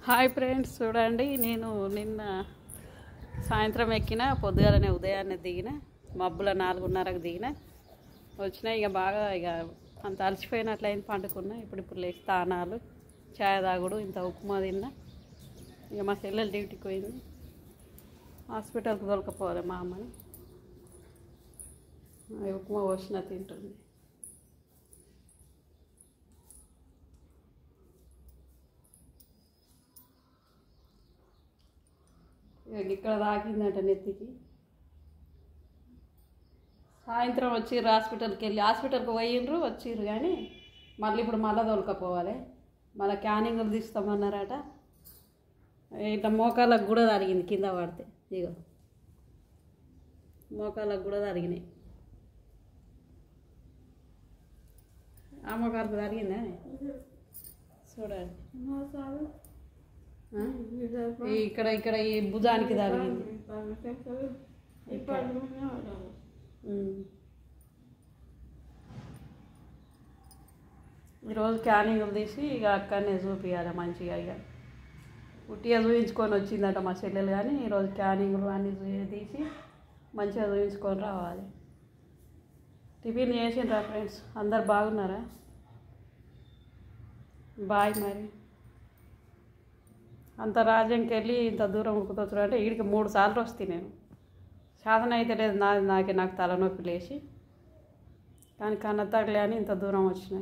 Hi friends, చూడండి నేను నిన్న సాయంత్రం ఎక్కిన, పొద్దుగాలనే ఉదయాన్నే దిగిన, మబ్బుల 4:30కు దిగిన. వచ్చిన ఇక బాగా అంత అలసిపోయినట్లయింది, పండుకున్నా. ఇప్పుడు లేచి స్థానాలు, ఛాయ్ తాగుడు, ఇంత ఉప్మా తిన్నా. ఇక మా చెల్లెలు డ్యూటీకి పోయింది, హాస్పిటల్కి దొరకపోవాలి మా అమ్మని. ఉప్మా పోసిన తింటుంది. ఇక్కడ తాకిందట నెత్తికి. సాయంత్రం వచ్చిర్రు, హాస్పిటల్కి పోయిండ్రు, వచ్చిర్రు. కానీ మళ్ళీ ఇప్పుడు మళ్ళీ తోలుకపోవాలి, మళ్ళీ క్యానింగ్లు తీస్తామన్నారట. ఇట్లా మోకాళ్ళకు కూడా తరిగింది, కింద పడితే. ఇగో మోకాళ్ళకు కూడా తరిగినాయి. ఆ మోకాళ్ళకు తరిగిందా చూడండి. ఇక్కడ ఇక్కడ ఈ భుజానికి తగిలింది. ఈరోజు క్యానింగ్లు తీసి ఇక అక్కడనే చూపించాలి మంచిగా. ఇక ఉట్టిగా చూపించుకొని వచ్చిందట మా చెల్లెలు. కానీ ఈరోజు క్యానింగ్లు అన్నీ తీసి మంచిగా చూపించుకొని రావాలి. టిఫిన్ చేసిండ్రా ఫ్రెండ్స్? అందరు బాగున్నారా? బాయ్. మరి అంత రాజ్యంకి వెళ్ళి ఇంత దూరం ఉరుకుతొచ్చు అంటే వీడికి 3 సార్లు వస్తాయి. నేను సాధన అయితే లేదు, నాకు తలనొప్పి లేచి. కానీ కన్న తగలే అని ఇంత దూరం వచ్చిన.